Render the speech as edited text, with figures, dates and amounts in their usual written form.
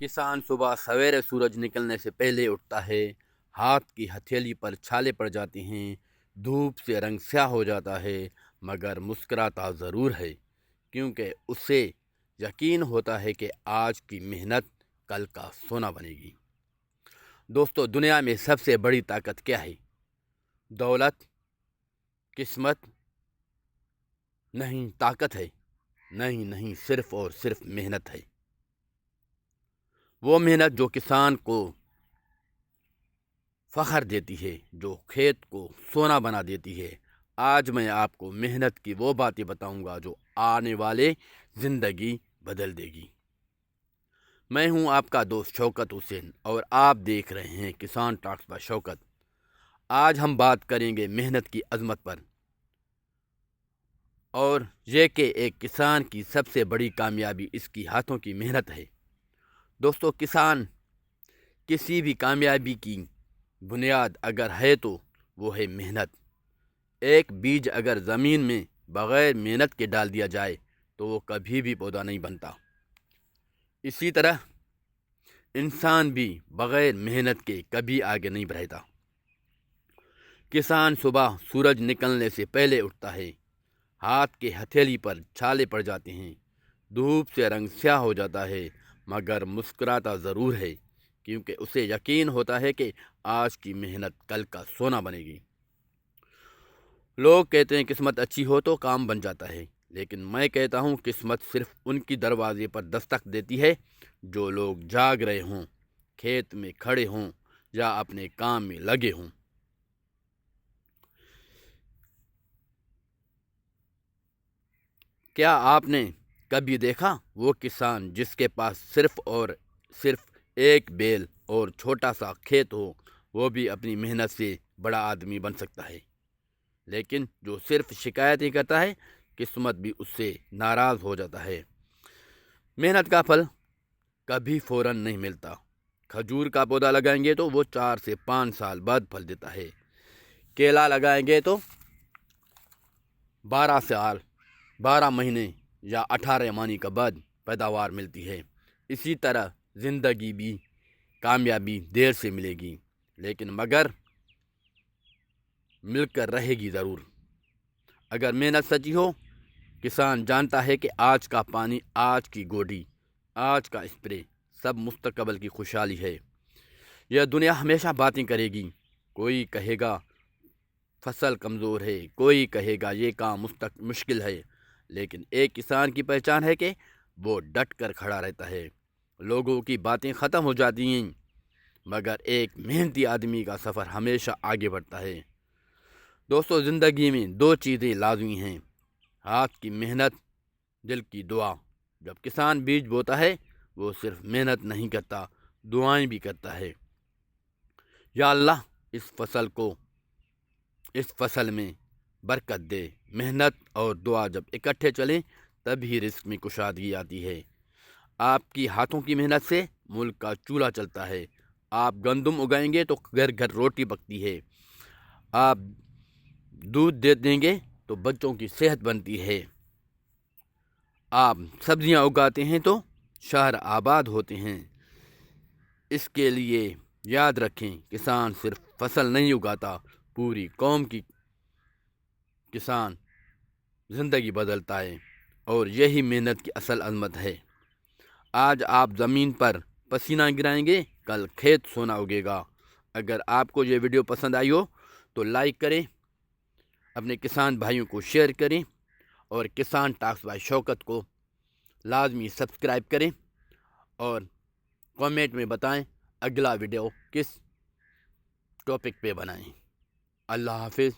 किसान सुबह सवेरे सूरज निकलने से पहले उठता है। हाथ की हथेली पर छाले पड़ जाते हैं। धूप से रंग स्याह हो जाता है, मगर मुस्कुराता ज़रूर है, क्योंकि उसे यकीन होता है कि आज की मेहनत कल का सोना बनेगी। दोस्तों, दुनिया में सबसे बड़ी ताकत क्या है? दौलत, किस्मत? नहीं, ताकत है। नहीं, सिर्फ और सिर्फ मेहनत है। वो मेहनत जो किसान को फ़ख्र देती है, जो खेत को सोना बना देती है। आज मैं आपको मेहनत की वो बातें बताऊंगा जो आने वाले ज़िंदगी बदल देगी। मैं हूं आपका दोस्त शौकत हुसैन और आप देख रहे हैं किसान टॉक्स बाय शौकत। आज हम बात करेंगे मेहनत की अजमत पर, और ये कि एक किसान की सबसे बड़ी कामयाबी इसकी हाथों की मेहनत है। दोस्तों, किसान किसी भी कामयाबी की बुनियाद अगर है तो वो है मेहनत। एक बीज अगर ज़मीन में बग़ैर मेहनत के डाल दिया जाए तो वो कभी भी पौधा नहीं बनता। इसी तरह इंसान भी बग़ैर मेहनत के कभी आगे नहीं बढ़ता। किसान सुबह सूरज निकलने से पहले उठता है। हाथ के हथेली पर छाले पड़ जाते हैं। धूप से रंग स्याह हो जाता है, मगर मुस्कुराता ज़रूर है, क्योंकि उसे यकीन होता है कि आज की मेहनत कल का सोना बनेगी। लोग कहते हैं किस्मत अच्छी हो तो काम बन जाता है, लेकिन मैं कहता हूँ किस्मत सिर्फ उनकी दरवाजे पर दस्तक देती है जो लोग जाग रहे हों, खेत में खड़े हों या अपने काम में लगे हों। क्या आपने कभी देखा वो किसान जिसके पास सिर्फ और सिर्फ एक बैल और छोटा सा खेत हो, वो भी अपनी मेहनत से बड़ा आदमी बन सकता है। लेकिन जो सिर्फ शिकायत ही करता है, किस्मत भी उससे नाराज़ हो जाता है। मेहनत का फल कभी फ़ौरन नहीं मिलता। खजूर का पौधा लगाएंगे तो वो 4 से 5 साल बाद फल देता है। केला लगाएंगे तो 12 महीने या 18 माह के बाद पैदावार मिलती है। इसी तरह ज़िंदगी भी कामयाबी देर से मिलेगी, लेकिन मगर मिलकर रहेगी ज़रूर। अगर मेहनत सच्ची हो, किसान जानता है कि आज का पानी, आज की गोडी, आज का स्प्रे सब मुस्तकबल की खुशहाली है। यह दुनिया हमेशा बातें करेगी। कोई कहेगा फसल कमज़ोर है, कोई कहेगा ये काम मुश्किल है, लेकिन एक किसान की पहचान है कि वो डट कर खड़ा रहता है। लोगों की बातें ख़त्म हो जाती हैं, मगर एक मेहनती आदमी का सफ़र हमेशा आगे बढ़ता है। दोस्तों, ज़िंदगी में 2 चीज़ें लाज़मी हैं: हाथ की मेहनत, दिल की दुआ। जब किसान बीज बोता है, वो सिर्फ मेहनत नहीं करता, दुआएं भी करता है। या अल्लाह, इस फसल में बरकत दे। मेहनत और दुआ जब इकट्ठे चलें, तभी रिस्क में कुशादगी आती है। आपकी हाथों की मेहनत से मुल्क का चूल्हा चलता है। आप गंदम उगाएंगे तो घर घर रोटी पकती है। आप दूध दे देंगे तो बच्चों की सेहत बनती है। आप सब्जियां उगाते हैं तो शहर आबाद होते हैं। इसके लिए याद रखें, किसान सिर्फ फसल नहीं उगाता, पूरी कौम की किसान ज़िंदगी बदलता है, और यही मेहनत की असल अज़मत है। आज आप ज़मीन पर पसीना गिराएंगे, कल खेत सोना उगेगा। अगर आपको ये वीडियो पसंद आई हो तो लाइक करें, अपने किसान भाइयों को शेयर करें, और किसान टॉक्स बाय शौकत को लाजमी सब्सक्राइब करें, और कमेंट में बताएं अगला वीडियो किस टॉपिक पे बनाएं। अल्लाह हाफिज़।